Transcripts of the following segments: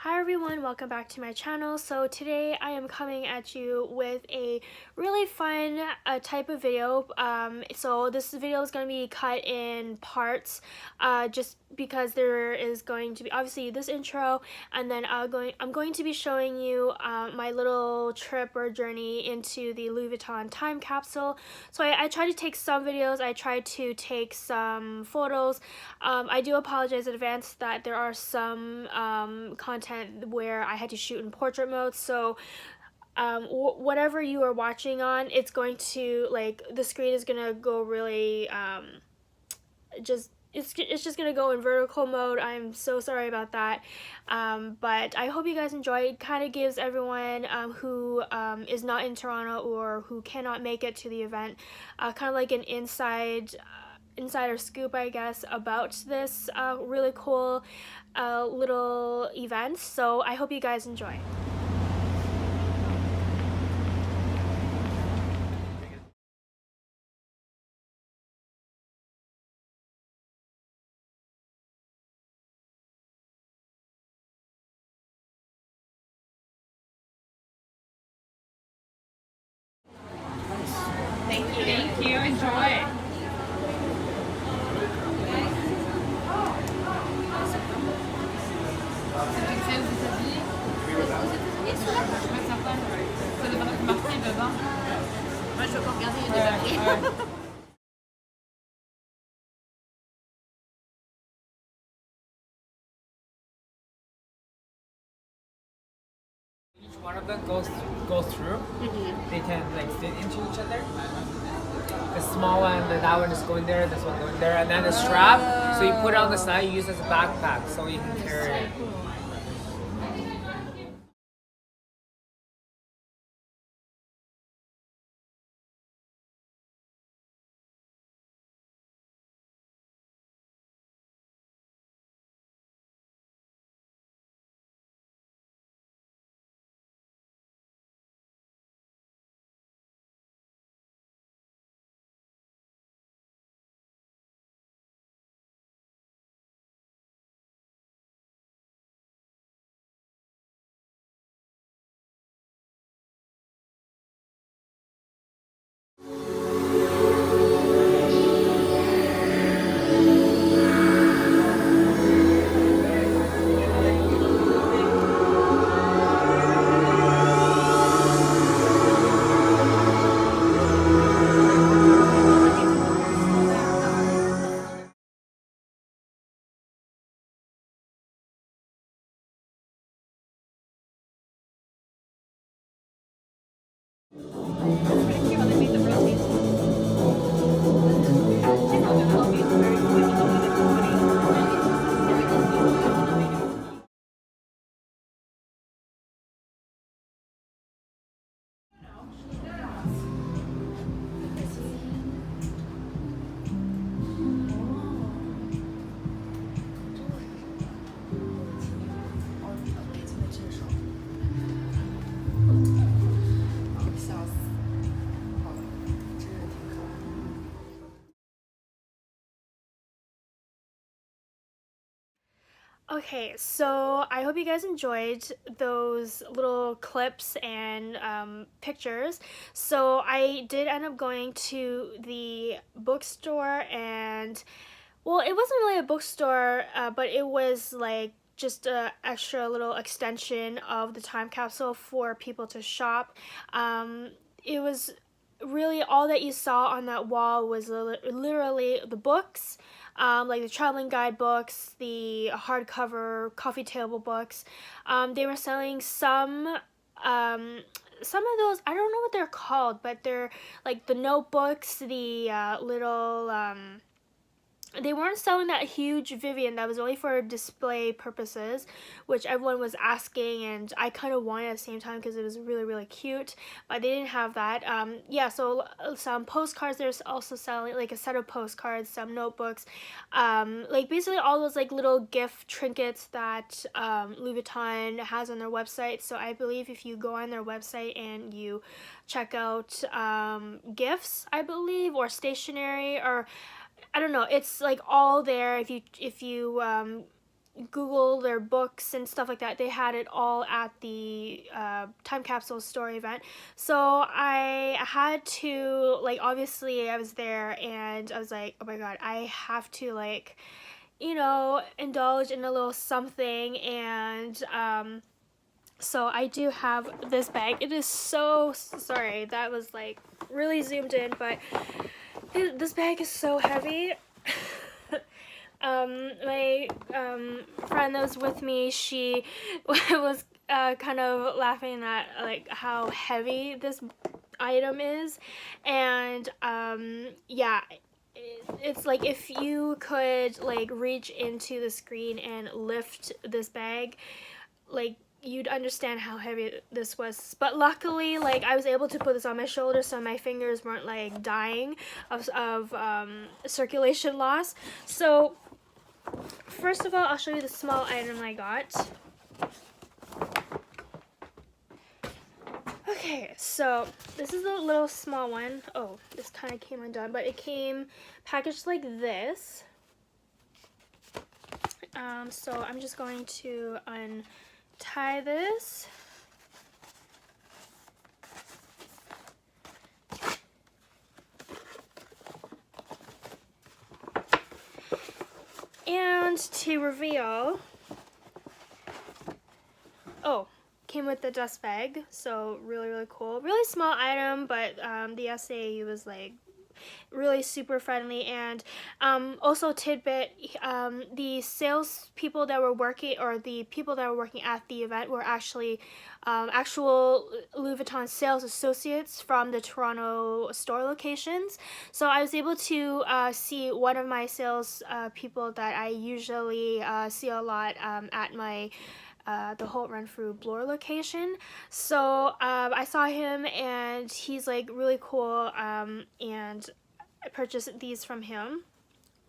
Hi everyone, welcome back to my channel. So today I am coming at you with a really fun type of video. So this video is going to be cut in parts just because there is going to be obviously this intro, and then I'm going to be showing you my little trip or journey into the Louis Vuitton time capsule. So I tried to take some videos, I tried to take some photos. I do apologize in advance that there are some content where I had to shoot in portrait mode, so whatever you are watching on, it's going to, like, the screen is gonna go really it's just gonna go in vertical mode. I'm so sorry about that, but I hope you guys enjoy. It kind of gives everyone who is not in Toronto or who cannot make it to the event kind of like an insider scoop, I guess, about this really cool little event. So I hope you guys enjoy. Thank you. Thank you. Enjoy. C'est aux États-Unis. Aux États-Unis, celui-là. Ouais, sympa. Ça devrait être marqué dedans. Moi, je veux pas regarder, il est déjà pris. Each one of them goes through. They can like fit into each other. The small one, that one is going there, this one going there, and then the strap. So you put it on the side, you use it as a backpack, so you can carry it. Okay, so I hope you guys enjoyed those little clips and pictures. So I did end up going to the bookstore, and well, it wasn't really a bookstore, but it was like just a extra little extension of the time capsule for people to shop. It was really all that you saw on that wall was literally the books, like the traveling guide books, the hardcover coffee table books. They were selling some of those, I don't know what they're called, but they're like the notebooks, the little they weren't selling that huge Vivian that was only for display purposes, which everyone was asking, and I kind of wanted at the same time because it was really, really cute, but they didn't have that. Yeah, so some postcards, they're also selling like a set of postcards, some notebooks, like basically all those like little gift trinkets that Louis Vuitton has on their website. So I believe if you go on their website and you check out gifts, I believe, or stationery, or I don't know, it's like all there. If you Google their books and stuff like that, they had it all at the time capsule store event. So I had to, like, obviously I was there and I was like, oh my god, I have to, like, you know, indulge in a little something. And so I do have this bag. It is so, sorry, that was like really zoomed in, but this bag is so heavy. My friend that was with me, she was kind of laughing at like how heavy this item is. And yeah, it's like if you could like reach into the screen and lift this bag, like you'd understand how heavy this was. But luckily, like, I was able to put this on my shoulder so my fingers weren't like dying of circulation loss. So first of all, I'll show you the small item I got. Okay, so this is a little small one. Oh, this kind of came undone, but it came packaged like this. So I'm just going to untie this. And to reveal, oh, came with the dust bag, so really cool. Really small item, but the SAE was like really super friendly. And also tidbit, the sales people that were working, or the people that were working at the event, were actually actual Louis Vuitton sales associates from the Toronto store locations. So I was able to see one of my sales people that I usually see a lot at my the Holt Renfrew Bloor location. So I saw him and he's like really cool, and I purchased these from him.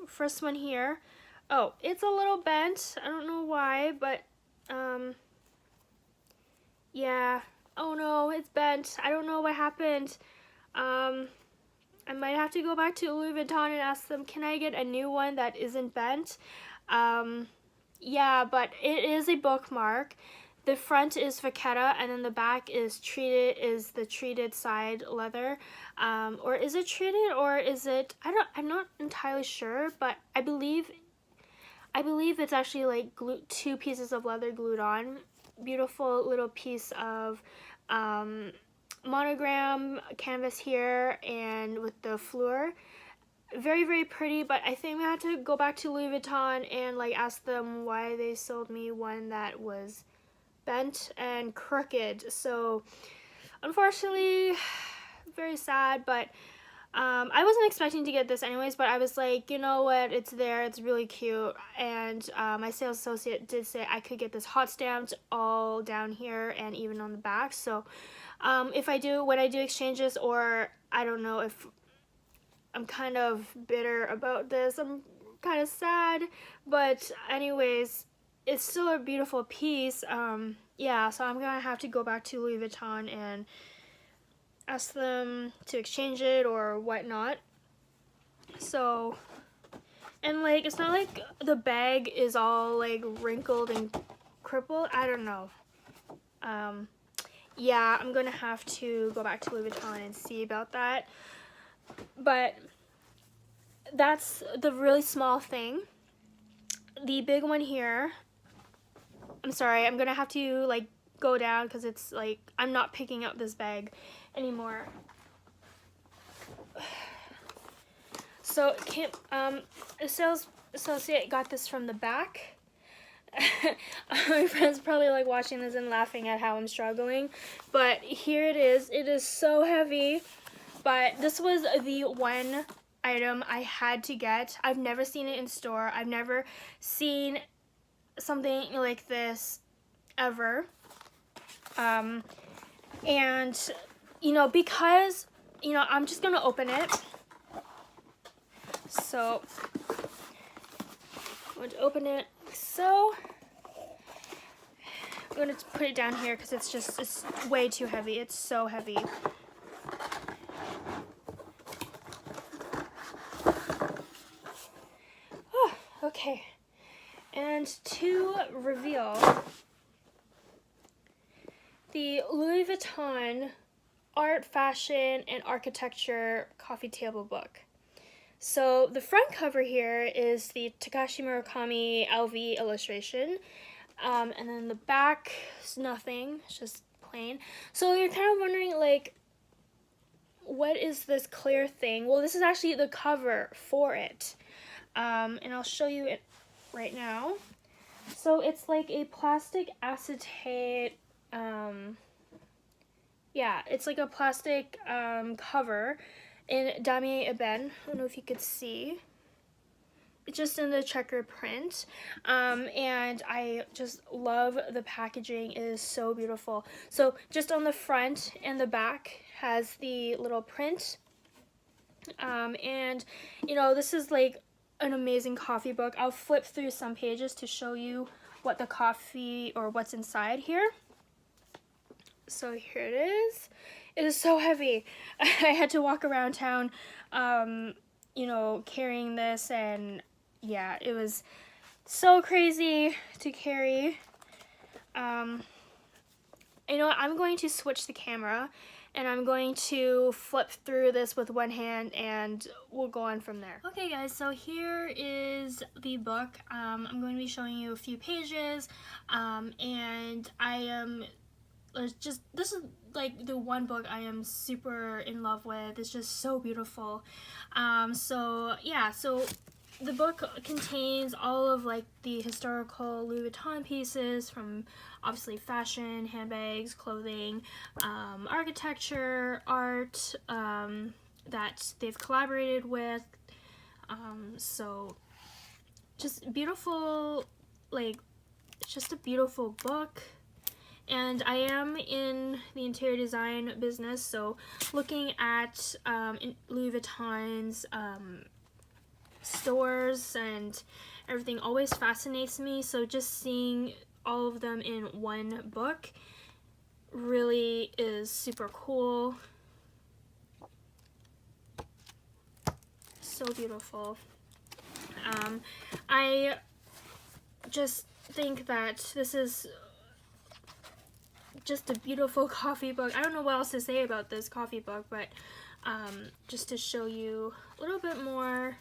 First one here. Oh, it's a little bent. I don't know why, but yeah. Oh no, it's bent. I don't know what happened. I might have to go back to Louis Vuitton and ask them, can I get a new one that isn't bent? Yeah, but it is a bookmark. The front is vachetta, and then the back is the treated side leather. Or is it treated, or is it, I'm not entirely sure, but I believe it's actually like two pieces of leather glued on. Beautiful little piece of monogram canvas here, and with the fleur. Very pretty, but I think I had to go back to Louis Vuitton and like ask them why they sold me one that was bent and crooked. So unfortunately, very sad, but I wasn't expecting to get this anyways, but I was like, you know what, it's there, it's really cute. And my sales associate did say I could get this hot stamped all down here and even on the back. So when I do exchanges, or I don't know, if I'm kind of bitter about this, I'm kind of sad, but anyways, it's still a beautiful piece. Yeah, so I'm gonna have to go back to Louis Vuitton and ask them to exchange it or whatnot. So, and like, it's not like the bag is all like wrinkled and crippled. I don't know. Yeah, I'm gonna have to go back to Louis Vuitton and see about that. But that's the really small thing. The big one here, I'm sorry, I'm gonna have to like go down because it's like I'm not picking up this bag anymore. So a sales associate got this from the back. My friend's probably like watching this and laughing at how I'm struggling, but here it is. It is so heavy. But this was the one item I had to get. I've never seen it in store. I've never seen something like this ever. And, you know, because, you know, I'm just going to open it. So, I'm going to open it like so. I'm going to put it down here because it's way too heavy. It's so heavy. Okay, and And to reveal the Louis Vuitton Art, Fashion, and Architecture coffee table book. So the front cover here is the Takashi Murakami LV illustration, and then the back is nothing, it's just plain. So you're kind of wondering, like, what is this clear thing? Well, this is actually the cover for it, and I'll show you it right now. So it's like a plastic acetate, yeah, it's like a plastic cover in damier ebene. I don't know if you could see. It's just in the checker print, and I just love the packaging. It is so beautiful. So just on the front and the back has the little print, and you know, this is like an amazing coffee book. I'll flip through some pages to show you what the coffee or what's inside here. So here it is. It is so heavy. I had to walk around town, you know, carrying this, and yeah, it was so crazy to carry. You know what? I'm going to switch the camera, and I'm going to flip through this with one hand, and we'll go on from there. Okay guys, so here is the book. I'm going to be showing you a few pages, and I am just, this is like the one book I am super in love with. It's just so beautiful. So yeah, so the book contains all of like the historical Louis Vuitton pieces, from obviously fashion, handbags, clothing, architecture, art, that they've collaborated with. So just beautiful, like, it's just a beautiful book. And I am in the interior design business, so looking at Louis Vuitton's stores and everything always fascinates me. So just seeing all of them in one book really is super cool. So beautiful. I just think that this is just a beautiful coffee book. I don't know what else to say about this coffee book, but just to show you a little bit more.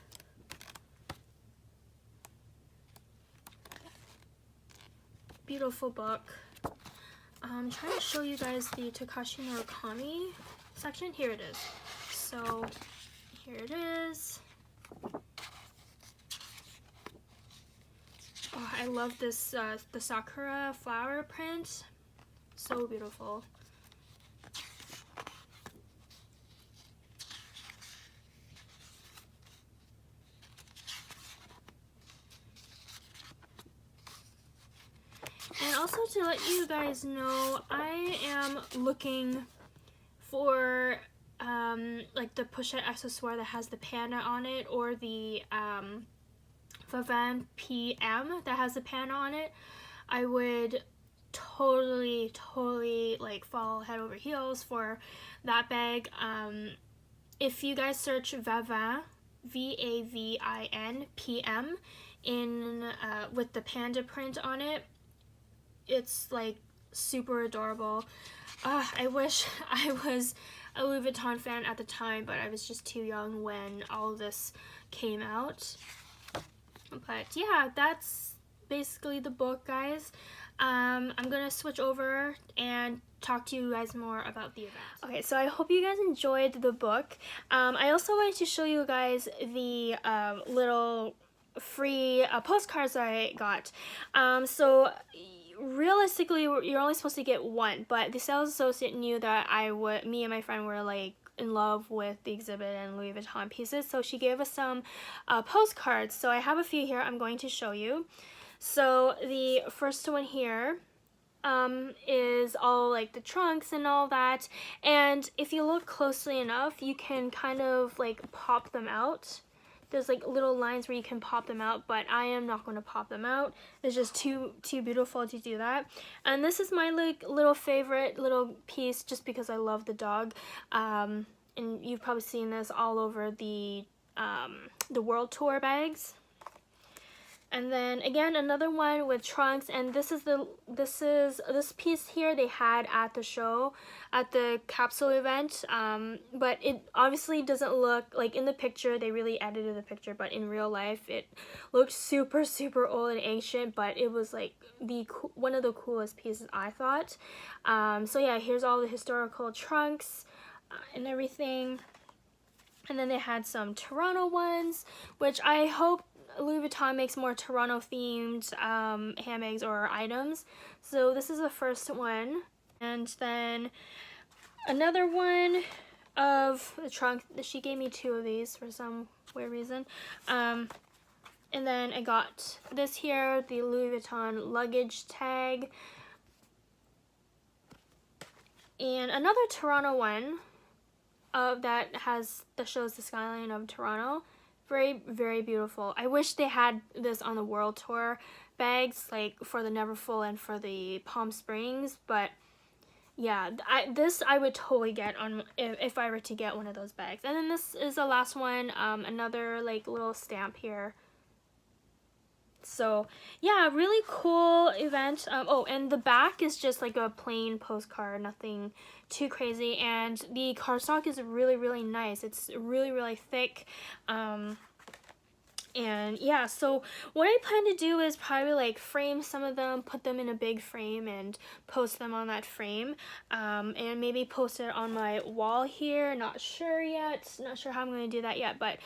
Beautiful book. I'm trying to show you guys the Takashi Murakami section. Here it is. So here it is. Oh, I love this, the sakura flower print. So beautiful. And also to let you guys know, I am looking for like the pochette accessoire that has the panda on it, or the Vuitton PM that has the panda on it. I would totally like fall head over heels for that bag. If you guys search Vuitton, VAVIN PM, in with the panda print on it, it's like super adorable. I wish I was a Louis Vuitton fan at the time, but I was just too young when all of this came out. But yeah, that's basically the book, guys. I'm gonna switch over and talk to you guys more about the event. Okay, so I hope you guys enjoyed the book. I also wanted to show you guys the little free postcards that I got. So realistically, you're only supposed to get one, but the sales associate knew that me and my friend were like in love with the exhibit and Louis Vuitton pieces, so she gave us some postcards. So I have a few here I'm going to show you. So the first one here is all like the trunks and all that, and if you look closely enough, you can kind of like pop them out. There's like little lines where you can pop them out, but I am not going to pop them out. It's just too beautiful to do that. And this is my like little favorite little piece, just because I love the dog. And you've probably seen this all over the world tour bags. And then again, another one with trunks, and this this piece here they had at the show, at the Capsule event. But it obviously doesn't look like in the picture. They really edited the picture, but in real life it looked super old and ancient. But it was like one of the coolest pieces, I thought. So yeah, here's all the historical trunks and everything. And then they had some Toronto ones, which I hope Louis Vuitton makes more Toronto themed handbags or items. So this is the first one. And then another one of the trunk. She gave me 2 of these for some weird reason. And then I got this here, the Louis Vuitton luggage tag. And another Toronto one that shows the skyline of Toronto. Very beautiful. I wish they had this on the world tour bags, like for the Neverfull and for the Palm Springs, but yeah, this I would totally get on if I were to get one of those bags. And then this is the last one, another like little stamp here. So yeah, really cool event. Oh, and the back is just like a plain postcard, nothing too crazy, and the cardstock is really nice. It's really thick. And yeah, so what I plan to do is probably like frame some of them, put them in a big frame and post them on that frame, and maybe post it on my wall here. Not sure yet, not sure how I'm going to do that yet, but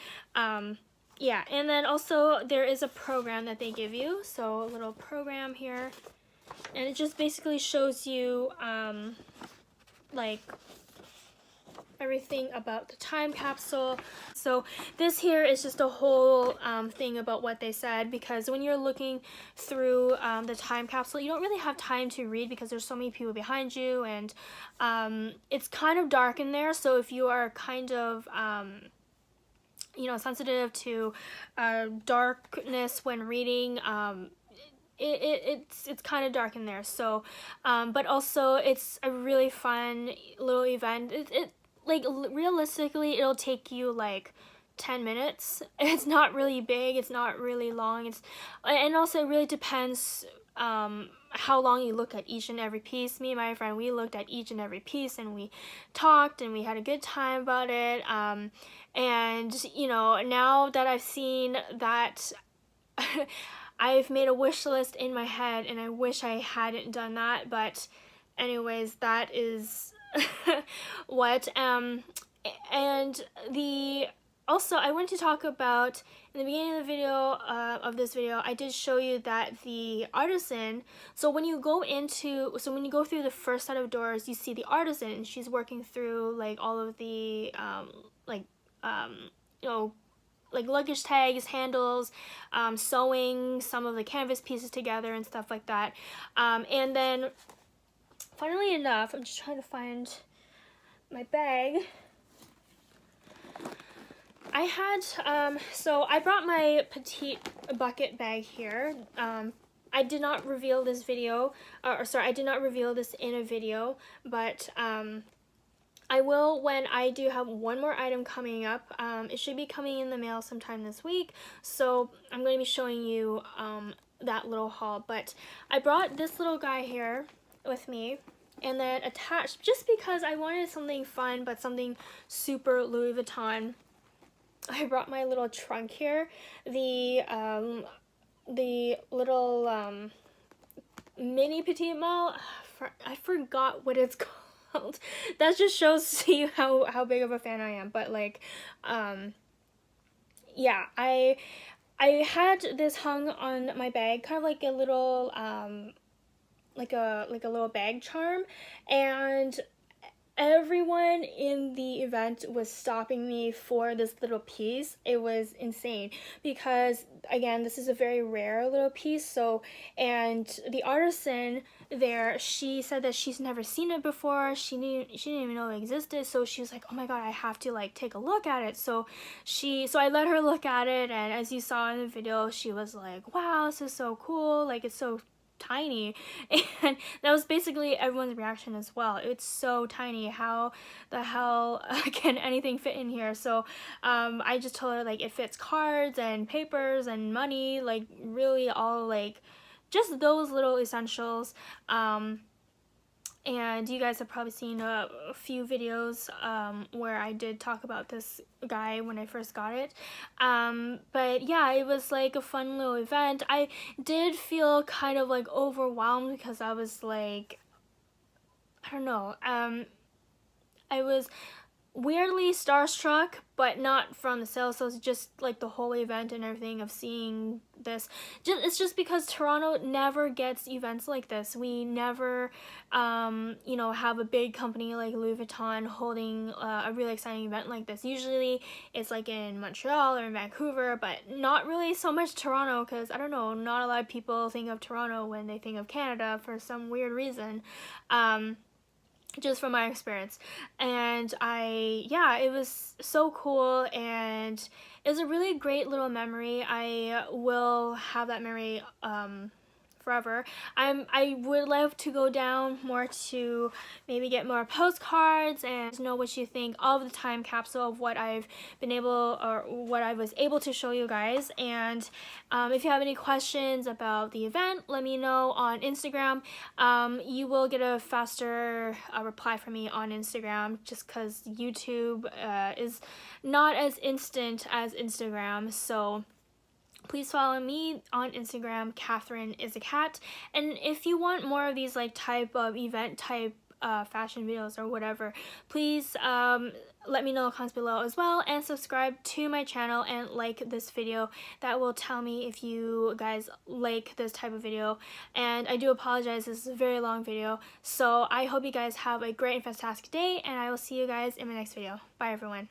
yeah. And then also there is a program that they give you, so a little program here, and it just basically shows you like everything about the time capsule. So this here is just a whole thing about what they said, because when you're looking through the time capsule, you don't really have time to read because there's so many people behind you, and it's kind of dark in there. So if you are kind of you know, sensitive to darkness when reading, it's kind of dark in there. So but also it's a really fun little event. It like realistically it'll take you like 10 minutes. It's not really big, it's not really long, and also it really depends how long you look at each and every piece. Me and my friend, we looked at each and every piece and we talked and we had a good time about it. And you know, now that I've seen that, I've made a wish list in my head, and I wish I hadn't done that, but anyways, that is what. And also I want to talk about, in the beginning of the video, of this video, I did show you that the artisan, so when you go through the first set of doors, you see the artisan, and she's working through like all of the you know, like luggage tags, handles, sewing some of the canvas pieces together and stuff like that. And then funnily enough, I'm just trying to find my bag. I had, so I brought my petite bucket bag here. I did not reveal this video, I did not reveal this in a video, but I will when I do have one more item coming up. It should be coming in the mail sometime this week, so I'm going to be showing you that little haul. But I brought this little guy here with me, and then attached, just because I wanted something fun but something super Louis Vuitton, I brought my little trunk here, the little mini petite malle. I forgot what it's called. That just shows you how big of a fan I am. But like, yeah, I had this hung on my bag, kind of like a little like a little bag charm, and everyone in the event was stopping me for this little piece. It was insane because, again, this is a very rare little piece. So, and the artisan there, she said that she's never seen it before. She didn't even know it existed. So she was like, oh my god, I have to like take a look at it. So I let her look at it, and as you saw in the video, she was like, wow, this is so cool. Like, it's so tiny. And that was basically everyone's reaction as well. It's so tiny. How the hell can anything fit in here? So I just told her like it fits cards and papers and money, like really all like just those little essentials. And you guys have probably seen a few videos where I did talk about this guy when I first got it. But yeah, it was like a fun little event. I did feel kind of like overwhelmed because I was like, I don't know, I was weirdly starstruck, but not from the sales. So it's just like the whole event and everything of seeing this. It's just because Toronto never gets events like this. We never, you know, have a big company like Louis Vuitton holding a really exciting event like this. Usually it's like in Montreal or in Vancouver, but not really so much Toronto because, I don't know, not a lot of people think of Toronto when they think of Canada for some weird reason. Just from my experience. And yeah, it was so cool, and it was a really great little memory. I will have that memory forever. I would love to go down more to maybe get more postcards and know what you think of the time capsule, of what I've been able, or what I was able to show you guys. And if you have any questions about the event, let me know on Instagram. You will get a faster reply from me on Instagram, just because YouTube is not as instant as Instagram. So please follow me on Instagram, KATHERINEISAKAT. And if you want more of these like type of event type fashion videos or whatever, please let me know in the comments below as well, and subscribe to my channel and like this video. That will tell me if you guys like this type of video. And I do apologize, this is a very long video. So I hope you guys have a great and fantastic day, and I will see you guys in my next video. Bye everyone.